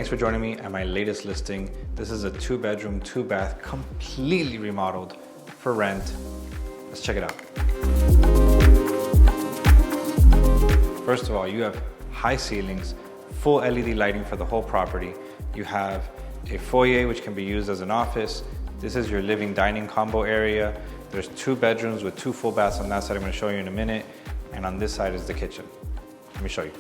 thanks for joining me at my latest listing. This is a 2-bedroom, 2-bath, completely remodeled for rent. Let's check it out. First of all, you have high ceilings, full LED lighting for the whole property. You have a foyer which can be used as an office. This is your living dining combo area. There's 2 bedrooms with 2 full baths on that side I'm going to show you in a minute. And on this side is the kitchen. Let me show you.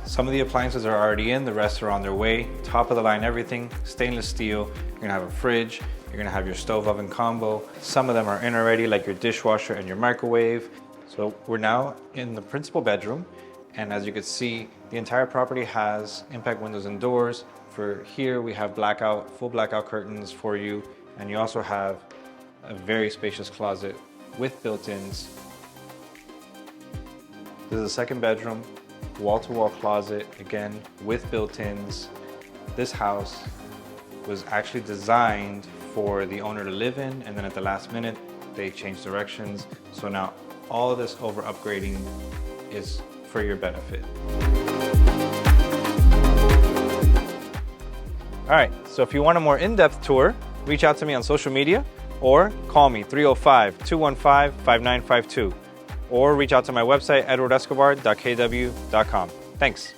Some of the appliances are already in, the rest are on their way. Top of the line everything, stainless steel. You're gonna have a fridge, you're gonna have your stove oven combo. Some of them are in already, like your dishwasher and your microwave. So we're now in the principal bedroom, and as you can see, the entire property has impact windows and doors. For here, we have full blackout curtains for you, and you also have a very spacious closet with built-ins. This is the second bedroom, wall-to-wall closet, again, with built-ins. This house was actually designed for the owner to live in, and then at the last minute, they changed directions. So now all of this over upgrading is for your benefit. All right, so if you want a more in-depth tour, reach out to me on social media or call me 305-215-5952. Or reach out to my website, edwardescobar.kw.com. Thanks.